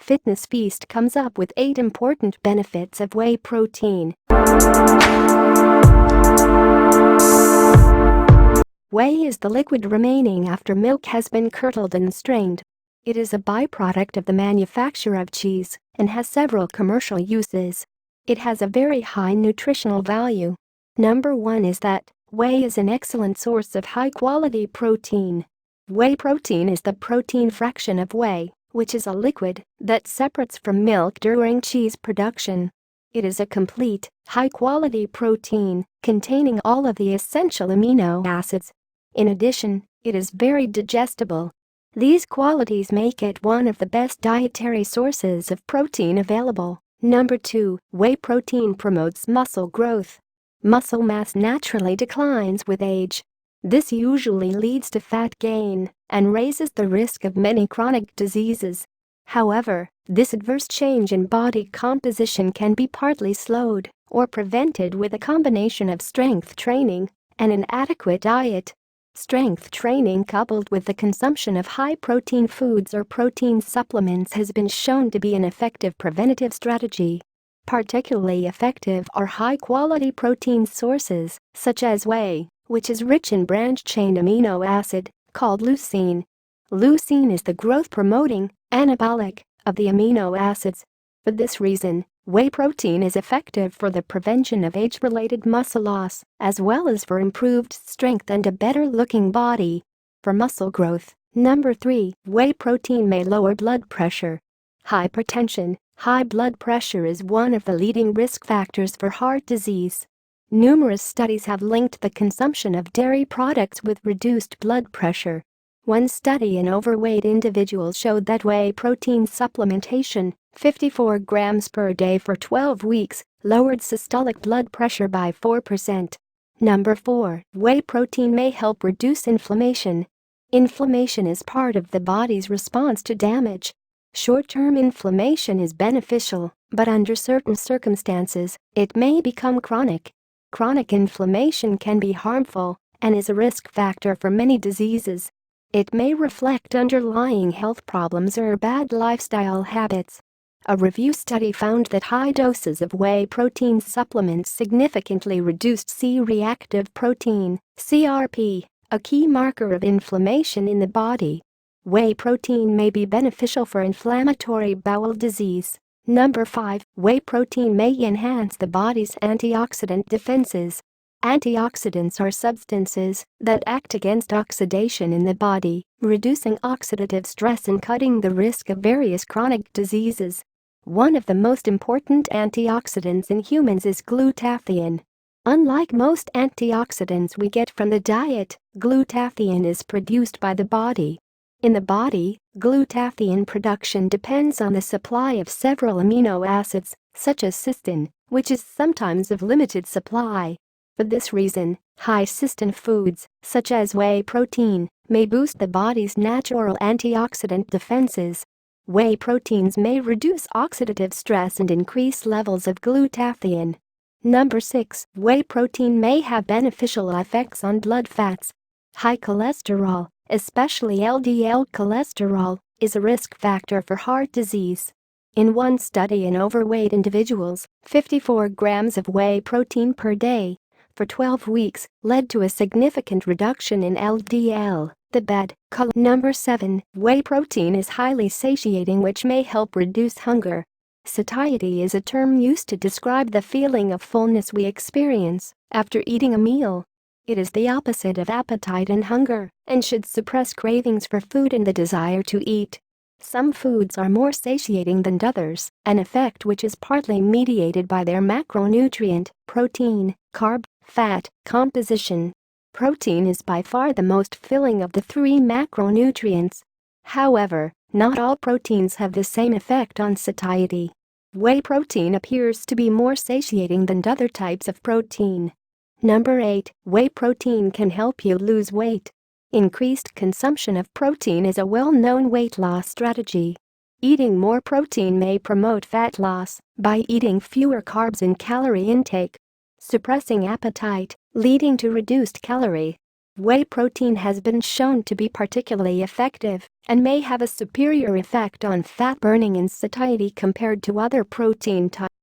Fitness Feast comes up with 8 important benefits of whey protein. Whey is the liquid remaining after milk has been curdled and strained. It is a byproduct of the manufacture of cheese and has several commercial uses. It has a very high nutritional value. Number 1 is that whey is an excellent source of high-quality protein. Whey protein is the protein fraction of whey, which is a liquid that separates from milk during cheese production. It is a complete, high-quality protein containing all of the essential amino acids. In addition, it is very digestible. These qualities make it one of the best dietary sources of protein available. Number 2, whey protein promotes muscle growth. Muscle mass naturally declines with age. This usually leads to fat gain and raises the risk of many chronic diseases. However, this adverse change in body composition can be partly slowed or prevented with a combination of strength training and an adequate diet. Strength training coupled with the consumption of high-protein foods or protein supplements has been shown to be an effective preventative strategy. Particularly effective are high-quality protein sources, such as whey, which is rich in branched-chain amino acid, called leucine. Leucine is the growth-promoting anabolic of the amino acids. For this reason, whey protein is effective for the prevention of age-related muscle loss, as well as for improved strength and a better-looking body. For muscle growth, number 3, whey protein may lower blood pressure. Hypertension, high blood pressure is one of the leading risk factors for heart disease. Numerous studies have linked the consumption of dairy products with reduced blood pressure. One study in overweight individuals showed that whey protein supplementation, 54 grams per day for 12 weeks, lowered systolic blood pressure by 4%. Number 4, whey protein may help reduce inflammation. Inflammation is part of the body's response to damage. Short-term inflammation is beneficial, but under certain circumstances, it may become chronic. Chronic inflammation can be harmful and is a risk factor for many diseases. It may reflect underlying health problems or bad lifestyle habits. A review study found that high doses of whey protein supplements significantly reduced C-reactive protein, CRP, a key marker of inflammation in the body. Whey protein may be beneficial for inflammatory bowel disease. Number 5, whey protein may enhance the body's antioxidant defenses. Antioxidants are substances that act against oxidation in the body, reducing oxidative stress and cutting the risk of various chronic diseases. One of the most important antioxidants in humans is glutathione. Unlike most antioxidants we get from the diet, glutathione is produced by the body. In the body, glutathione production depends on the supply of several amino acids, such as cysteine, which is sometimes of limited supply. For this reason, high cysteine foods, such as whey protein, may boost the body's natural antioxidant defenses. Whey proteins may reduce oxidative stress and increase levels of glutathione. Number 6, whey protein may have beneficial effects on blood fats. High cholesterol, especially LDL cholesterol, is a risk factor for heart disease. In one study in overweight individuals, 54 grams of whey protein per day for 12 weeks led to a significant reduction in LDL, the bad cholesterol. Number 7, whey protein is highly satiating, which may help reduce hunger. Satiety is a term used to describe the feeling of fullness we experience after eating a meal. It is the opposite of appetite and hunger and should suppress cravings for food and the desire to eat. Some foods are more satiating than others, an effect which is partly mediated by their macronutrient, protein, carb, fat composition. Protein is by far the most filling of the 3 macronutrients. However, not all proteins have the same effect on satiety. Whey protein appears to be more satiating than other types of protein. Number 8, whey protein can help you lose weight. Increased consumption of protein is a well-known weight loss strategy. Eating more protein may promote fat loss by eating fewer carbs and calorie intake, suppressing appetite, leading to reduced calorie Whey protein has been shown to be particularly effective and may have a superior effect on fat burning and satiety compared to other protein types.